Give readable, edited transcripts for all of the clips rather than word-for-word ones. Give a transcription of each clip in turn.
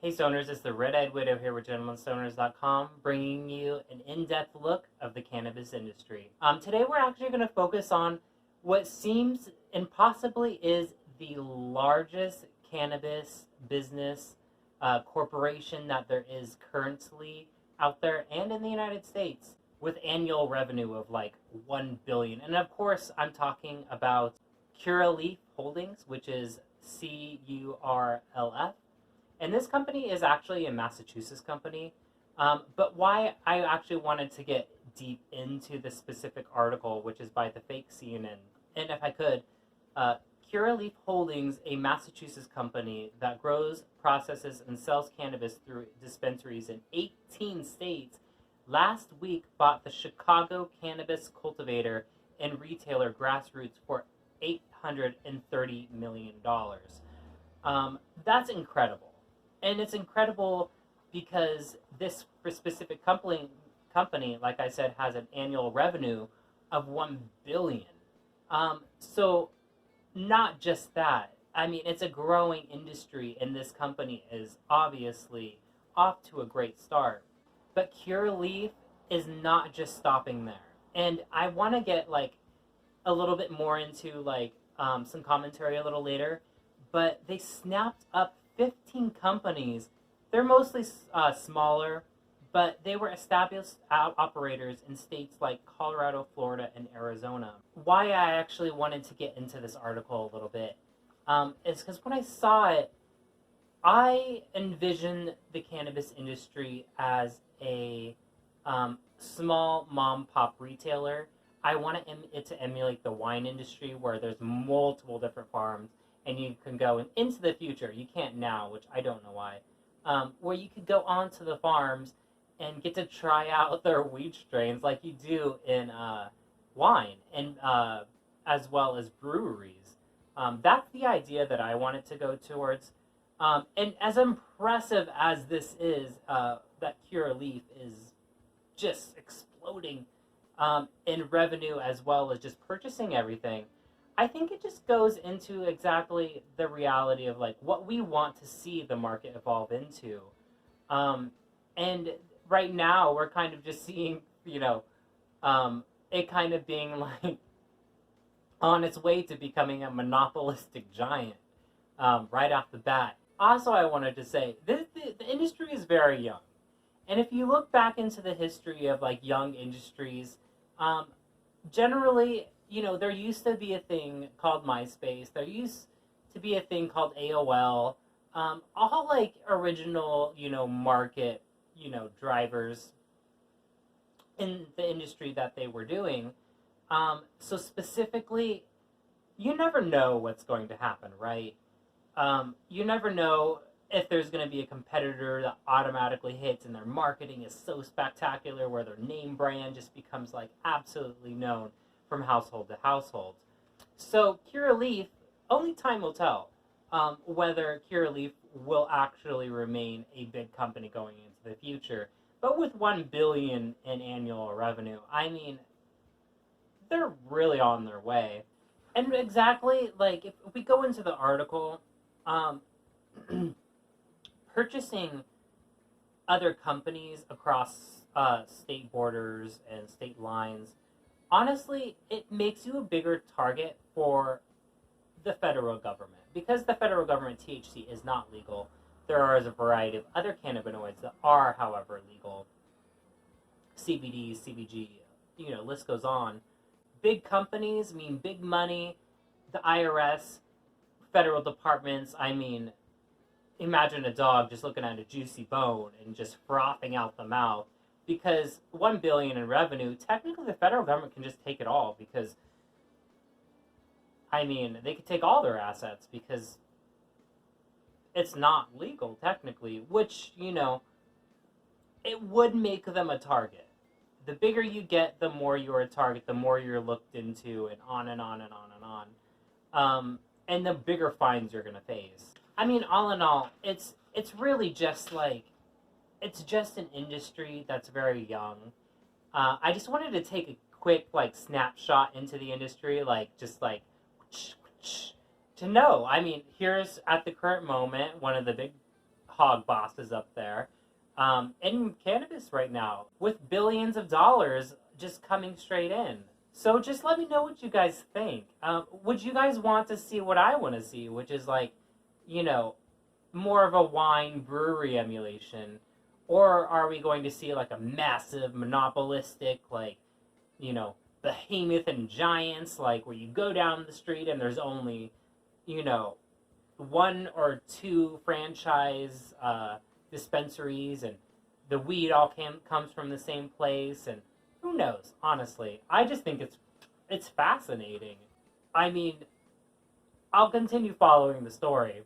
Hey Stoners, it's the Red-Eyed Widow here with GentlemanStoners.com, bringing you an in-depth look of the cannabis industry. Today we're actually going to focus on what seems and possibly is the largest cannabis business corporation that there is currently out there and in the United States, with annual revenue of like $1 billion. And of course, I'm talking about Curaleaf Holdings, which is CURLF. And this company is actually a Massachusetts company. But why I actually wanted to get deep into this specific article, which is by the fake CNN, and if I could, Curaleaf Holdings, a Massachusetts company that grows, processes, and sells cannabis through dispensaries in 18 states, last week bought the Chicago cannabis cultivator and retailer Grassroots for $830 million. That's incredible. And it's incredible because this specific company, like I said, has an annual revenue of $1 billion. So not just that. I mean, it's a growing industry, and this company is obviously off to a great start. But Curaleaf is not just stopping there. And I want to get like a little bit more into like some commentary a little later, but they snapped up 15 companies. They're mostly smaller, but they were established operators in states like Colorado, Florida, and Arizona. Why I actually wanted to get into this article a little bit is because when I saw it, I envisioned the cannabis industry as a small mom-pop retailer. I want it to emulate the wine industry, where there's multiple different farms, and you can go into the future. You can't now, which I don't know why. Where you could go onto the farms and get to try out their weed strains like you do in wine, and as well as breweries. That's the idea that I wanted to go towards. And as impressive as this is, that Curaleaf is just exploding in revenue as well as just purchasing everything, I think it just goes into exactly the reality of like what we want to see the market evolve into. And right now we're kind of just seeing, it kind of being like on its way to becoming a monopolistic giant right off the bat. Also, I wanted to say, the industry is very young. And if you look back into the history of like young industries, generally, there used to be a thing called MySpace. There used to be a thing called AOL. All like original, market, drivers in the industry that they were doing. So specifically, you never know what's going to happen, right? You never know if there's going to be a competitor that automatically hits and their marketing is so spectacular where their name brand just becomes like absolutely known from household to household. So Curaleaf, only time will tell whether Curaleaf will actually remain a big company going into the future. But with $1 billion in annual revenue, I mean, they're really on their way. And exactly, like, if we go into the article, purchasing other companies across state borders and state lines, honestly, it makes you a bigger target for the federal government. Because the federal government THC is not legal, there is a variety of other cannabinoids that are, however, legal. CBD, CBG, list goes on. Big companies mean big money. The IRS, federal departments, I mean, imagine a dog just looking at a juicy bone and just frothing out the mouth. Because $1 billion in revenue, technically the federal government can just take it all, because, I mean, they could take all their assets because it's not legal technically, which, it would make them a target. The bigger you get, the more you're a target, the more you're looked into, and on and on and on and on. And the bigger fines you're going to face. I mean, all in all, it's really just like, it's just an industry that's very young. I just wanted to take a quick like snapshot into the industry, like just like to know. I mean, here's at the current moment one of the big hog bosses up there in cannabis right now with billions of dollars just coming straight in. So just let me know what you guys think. Would you guys want to see what I want to see, which is like, you know, more of a wine brewery emulation? Or are we going to see like a massive monopolistic, like, you know, behemoth and giants, like where you go down the street and there's only, you know, one or two franchise dispensaries and the weed all comes from the same place, and who knows, honestly. I just think it's fascinating. I mean, I'll continue following the story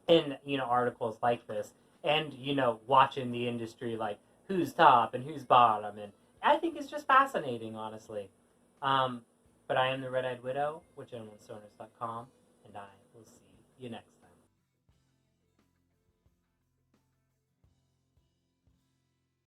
in, you know, articles like this, and, you know, watching the industry, like who's top and who's bottom, and I think it's just fascinating, honestly. But I am the Red-Eyed Widow with GentlemanStoners.com, and I will see you next time.